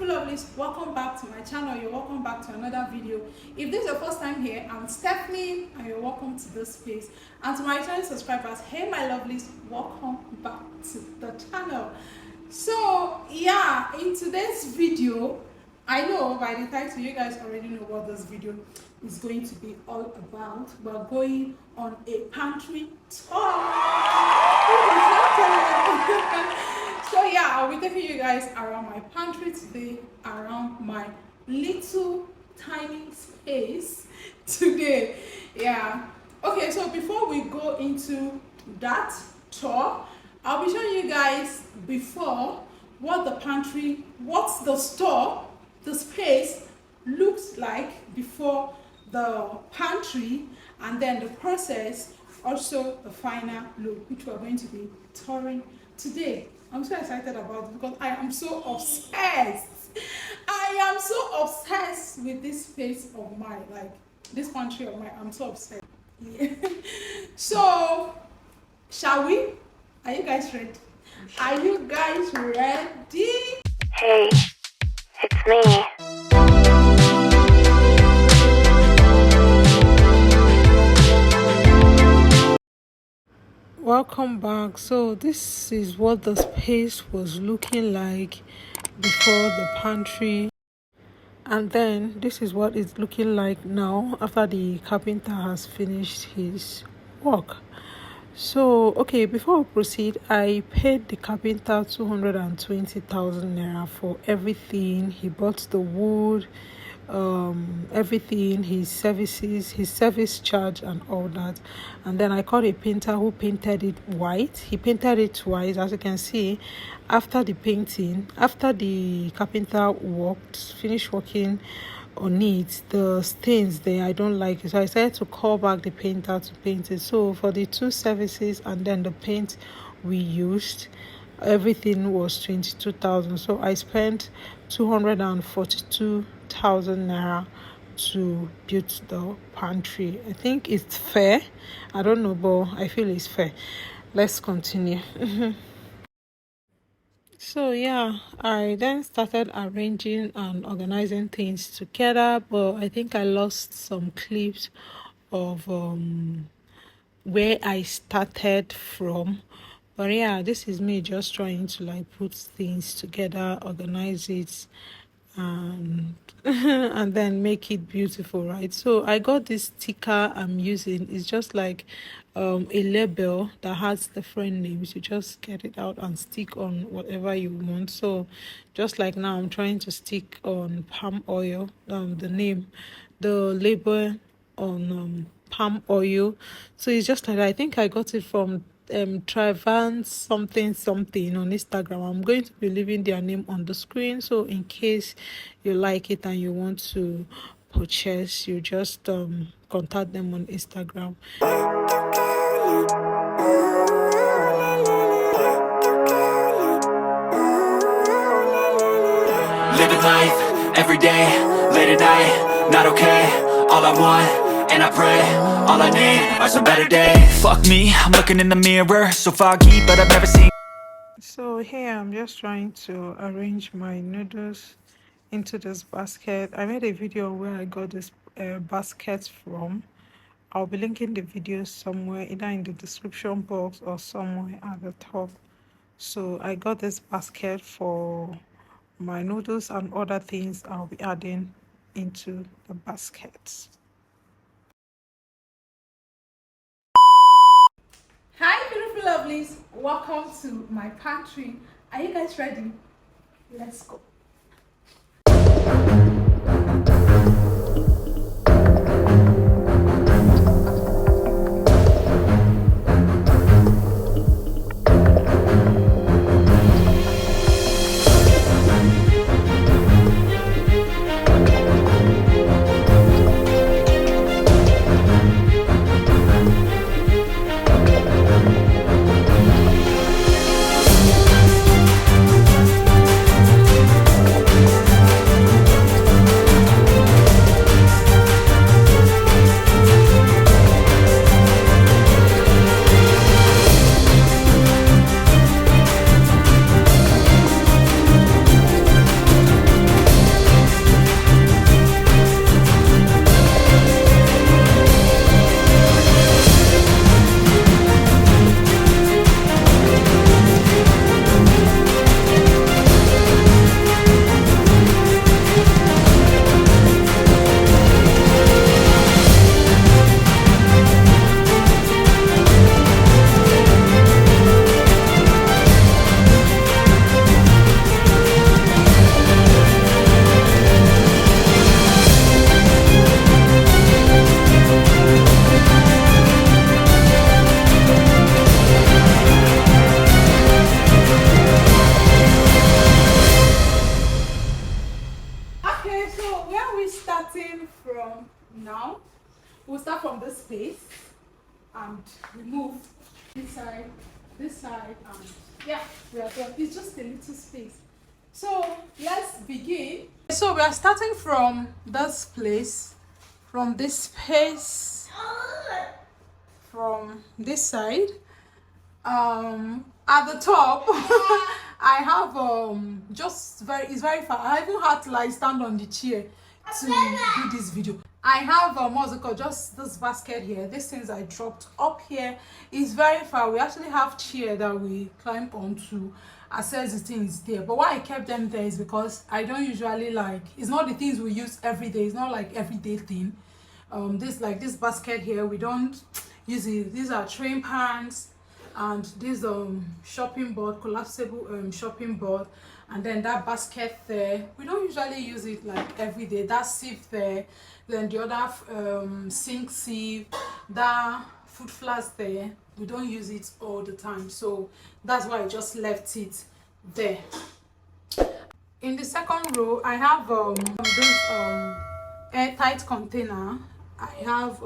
beautiful lovelies, welcome back to my channel. You're welcome back to another video. If this is your first time here, I'm Stephanie and you're welcome to this space. And to my returning subscribers, hey my lovelies, welcome back to the channel. So yeah, in today's video, I know by the title you guys already know what this video is going to be all about. We're going on a pantry tour. So yeah, I'll be taking you guys around my pantry today, around my little tiny space today. Yeah. Okay, so before we go into that tour, I'll be showing you guys before what the pantry, what's the store, the space looks like before the pantry, and then the process, also the final look, which we're going to be touring today. I'm so excited about it because I am so obsessed. I am so obsessed with this space of mine, like this pantry of mine. I'm so obsessed. Yeah. So, shall we? Are you guys ready? Are you guys ready? Hey, it's me. Welcome back. So this is what the space was looking like before the pantry, and then this is what it's looking like now after the carpenter has finished his work. So okay, before we proceed, I paid the carpenter 220,000 naira for everything. He bought the wood, everything, his services, his service charge and all that. And then I called a painter who painted it white. He painted it twice, as you can see. After the painting, after the carpenter finished working on it, the stains there, I don't like it, so I decided to call back the painter to paint it. So for the two services and then the paint we used, everything was 22,000. So I spent 242,000 naira to build the pantry. I think it's fair. I don't know, but I feel it's fair. Let's continue. So yeah, I then started arranging and organizing things together, but I think I lost some clips of where I started from. But yeah, this is me just trying to like put things together, organize it, and and then make it beautiful, right? So I got this sticker I'm using. It's just like a label that has different names. You just get it out and stick on whatever you want. So just like now, I'm trying to stick on palm oil, the label on palm oil. So it's just like that. I think I got it from Trivans something on Instagram. I'm going to be leaving their name on the screen, so in case you like it and you want to purchase, you just contact them on Instagram. Living life, every day, late at night, not okay. All I want, and I pray, all I need are some better days. Fuck me, I'm looking in the mirror, so foggy, but I've never seen. So here I'm just trying to arrange my noodles into this basket. I made a video where I got this basket from. I'll be linking the video somewhere, either in the description box or somewhere at the top. So I got this basket for my noodles and other things I'll be adding into the baskets. Hi beautiful lovelies, welcome to my pantry. Are you guys ready? Let's go. starting from now. We'll start from this place and remove this side, and yeah, we are done. It's just a little space. So let's begin. So we are starting from this place, from this space, from this side. At the top, I have it's very far. I even had to like stand on the chair to do this video. I have what's it called, just this basket here. These things I dropped up here is very far. We actually have chair that we climb onto access the things there, but why I kept them there is because I don't usually like, it's not the things we use every day. It's not like everyday thing. This basket here, we don't use it. These are train pans, and this shopping board, collapsible shopping board, and then that basket there, we don't usually use it like every day. That sieve there, then the other sink sieve, that food flask there, we don't use it all the time, so that's why I just left it there. In the second row, I have this airtight container. I have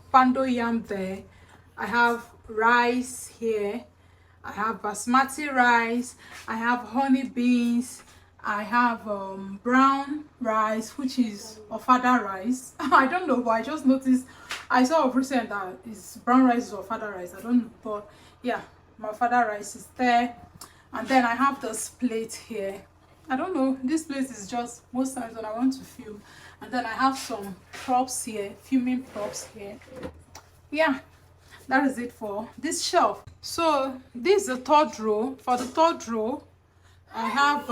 pando yam there. I have rice here. I have basmati rice. I have honey beans. I have brown rice, which is ofada rice. I don't know, but I just noticed, I saw of recent that it's brown rice or ofada rice. I don't know, but yeah, my ofada rice is there. And then I have this plate here. I don't know, this plate is just most times when I want to film. And then I have some props here, filming props here. Yeah, that is it for this shelf. So this is the third row. For the third row, I have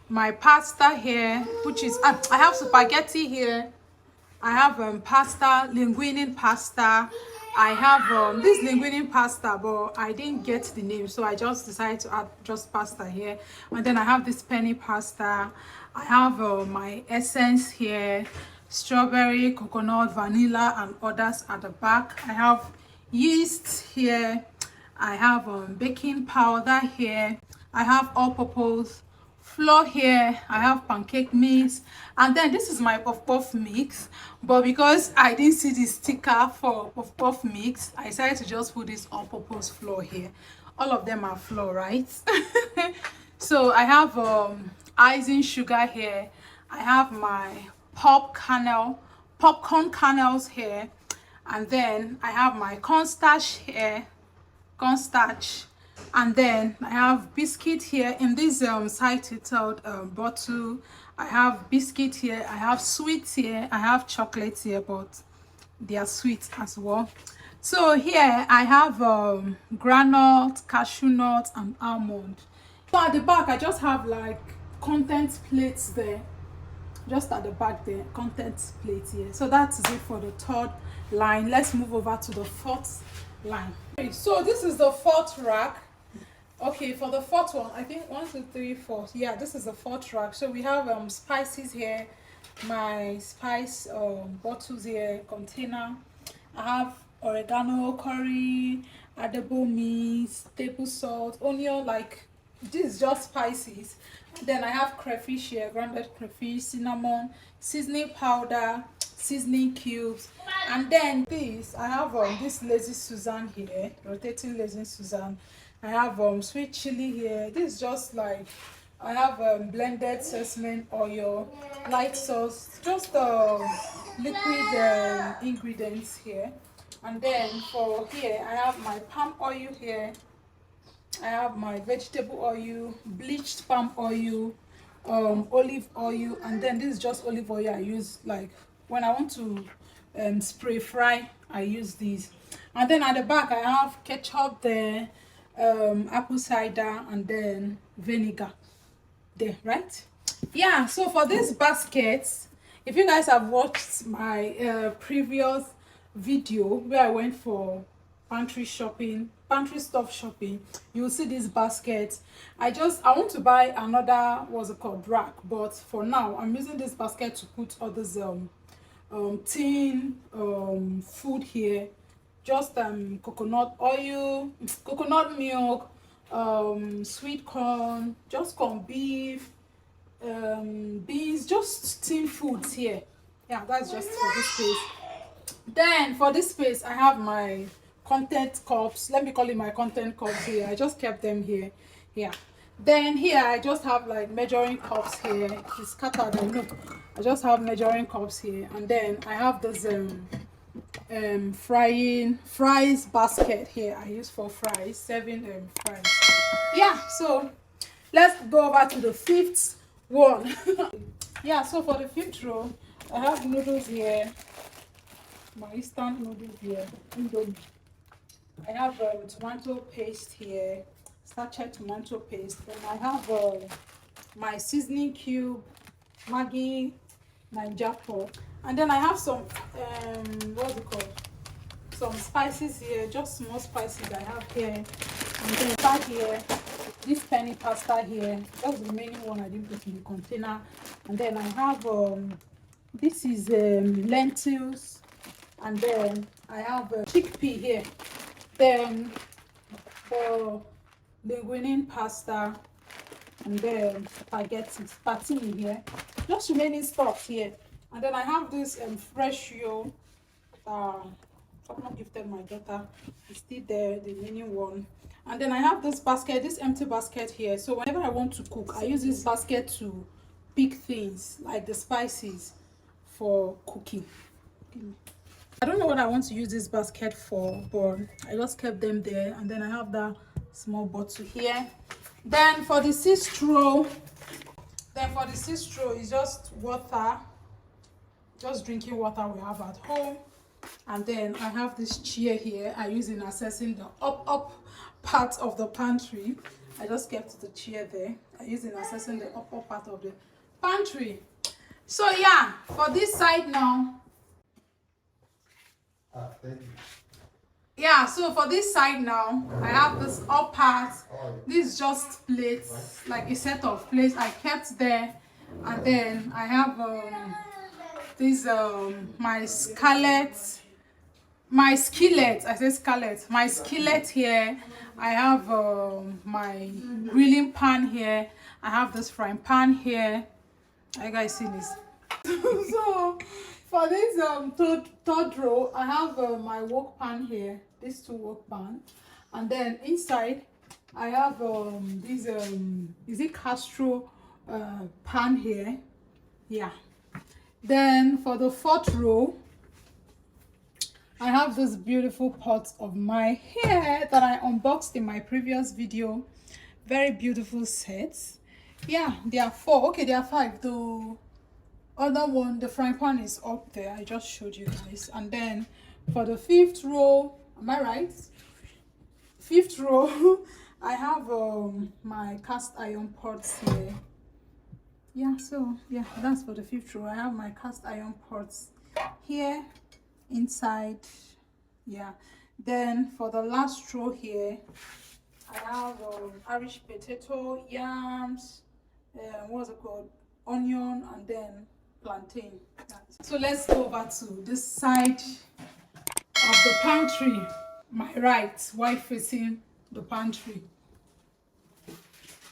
my pasta here, which is I have spaghetti here. I have pasta, linguine pasta. I have this linguine pasta, but I didn't get the name, so I just decided to add just pasta here. And then I have this penny pasta. I have my essence here, strawberry, coconut, vanilla, and others at the back. I have yeast here. I have baking powder here. I have all-purpose flour here. I have pancake mix, and then this is my puff puff mix, but because I didn't see the sticker for puff puff mix, I decided to just put this all-purpose flour here. All of them are flour, right? So I have icing sugar here. I have my popcorn kernels here, and then I have my cornstarch here, cornstarch. And then I have biscuit here in this side titled bottle. I have biscuit here. I have sweets here. I have chocolate here, but they are sweet as well. So here I have granite, cashew nut, and almond. So at the back I just have like content plates there. Just at the back there, content plate here. So that's it for the third line. Let's move over to the fourth line. Okay, so this is the fourth rack. Okay, for the fourth one, I think 1 2 3 4, yeah, this is the fourth rack. So we have spices here, my spice bottles here, container. I have oregano, curry, adobo mix, table salt, onion, like this is just spices. Then I have crayfish here, grounded crayfish, cinnamon, seasoning powder, seasoning cubes. And then this, I have this lazy Susan here, rotating lazy Susan. I have sweet chili here. This is just like, I have blended sesame oil, light sauce, just liquid ingredients here. And then for here, I have my palm oil here. I have my vegetable oil, bleached palm oil, olive oil, and then this is just olive oil I use like when I want to spray fry. I use these. And then at the back I have ketchup there, apple cider, and then vinegar there, right? Yeah, so for this basket, if you guys have watched my previous video where I went for pantry stuff shopping, you will see this basket. I want to buy another, what's it called, rack, but for now I'm using this basket to put all this tin food here, just coconut oil, coconut milk, sweet corn, just corned beef, beans, just just tin foods here. Yeah, that's just for this space. Then for this space, I have my content cups. Let me call it my content cups here. I just kept them here. Yeah. Then here I just have like measuring cups here. It's scattered, I know. I just have measuring cups here, and then I have this fries basket here. I use for fries, serving fries. Yeah. So let's go over to the fifth one. Yeah. So for the fifth row, I have noodles here. My instant noodles here. Indomie. I have tomato paste here, sachet tomato paste. Then I have my seasoning cube, Maggi, Ninja, and then I have some what's it called? Some spices here, just small spices I have here. And then back here, this penny pasta here. That's the remaining one I didn't put in the container. And then I have this is lentils. And then I have a chickpea here. Then for linguine pasta, and then spaghetti here. Just remaining stuff here. And then I have this fresh yo. Someone gifted my daughter. It's still there, the remaining one. And then I have this basket, this empty basket here. So whenever I want to cook, I use this basket to pick things like the spices for cooking. I don't know what I want to use this basket for, but I just kept them there. And then I have that small bottle here. Then for the sixth row, is just water, just drinking water we have at home. And then I have this chair here I use in accessing the up part of the pantry. I just kept the chair there. I use in accessing the upper part of the pantry. So yeah, for this side now. Yeah, so for this side now, I have this up part. This is just plates, like a set of plates I kept there. And then I have this my skillet here. I have my grilling pan here. I have this frying pan here. Are you guys see this? So for this third row, I have my wok pan here, these two wok pan, and then inside I have this is it Castro pan here. Yeah. Then for the fourth row, I have this beautiful pot of my hair that I unboxed in my previous video. Very beautiful sets. Yeah, there are 4. Okay, there are 5 though. Other one, the frying pan is up there. I just showed you guys. And then for the fifth row, am I right? Fifth row, I have my cast iron pots here. Yeah, so yeah, that's for the fifth row. I have my cast iron pots here inside. Yeah. Then for the last row here, I have Irish potato, yams, what's it called? Onion, and then plantain. So let's go over to this side of the pantry. My right, while facing the pantry.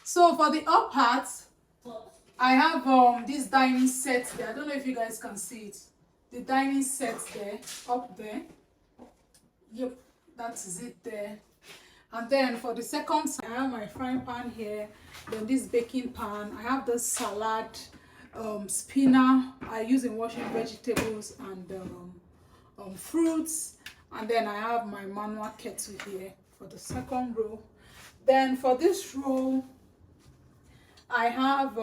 So for the up part, I have this dining set there. I don't know if you guys can see it. The dining set there, up there. Yep, that is it there. And then for the second side, I have my frying pan here. Then this baking pan. I have the salad spinner I use in washing vegetables and fruits. And then I have my manual kettle here for the second row. Then for this row, I have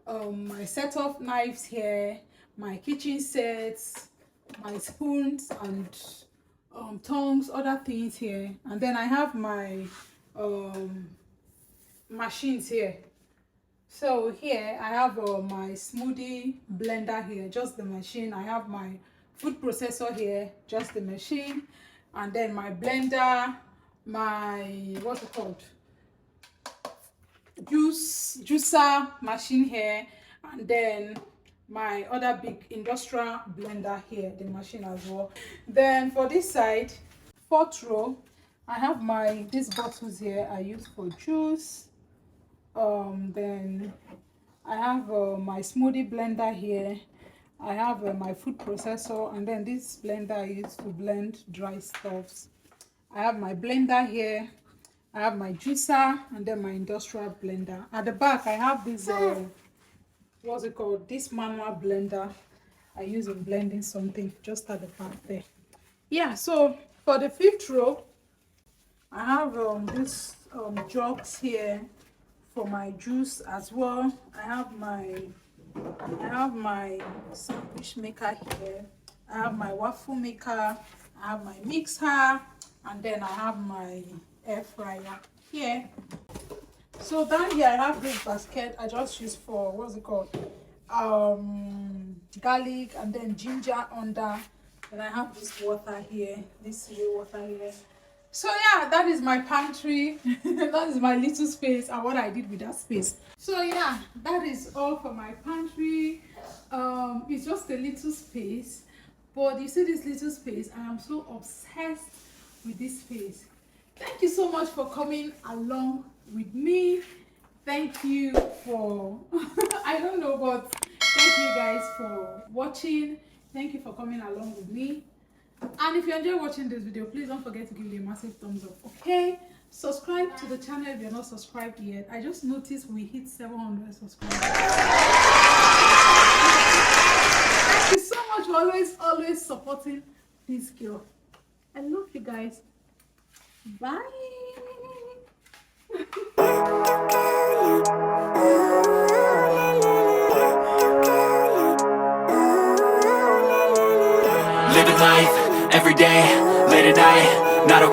my set of knives here, my kitchen sets, my spoons and tongs, other things here. And then I have my machines here. So here I have my smoothie blender here, just the machine. I have my food processor here, just the machine. And then my blender, my what's it called, juicer machine here, and then my other big industrial blender here, the machine as well. Then for this side, fourth row, I have these bottles here I use for juice. Then I have my smoothie blender here. I have my food processor, and then this blender I use to blend dry stuffs. I have my blender here. I have my juicer, and then my industrial blender. At the back, I have this what's it called? This manual blender I use in blending something just at the back there. Yeah, so for the fifth row, I have this jugs here for my juice as well. I have my sandwich maker here. I have my waffle maker. I have my mixer, and then I have my air fryer here. So down here I have this basket I just use for what's it called? Garlic and then ginger under. And I have this water here, this water here. So yeah, that is my pantry. That is my little space and what I did with that space. So yeah, that is all for my pantry. It's just a little space, but you see this little space, I am so obsessed with this space. Thank you so much for coming along with me. Thank you for I don't know, but thank you guys for watching. Thank you for coming along with me. And if you enjoy watching this video, please don't forget to give it a massive thumbs up, okay? Subscribe to the channel if you're not subscribed yet. I just noticed we hit 700 subscribers. Thank you so much for always supporting this girl. I love you guys. Bye. Living life, every day, late at night, not okay.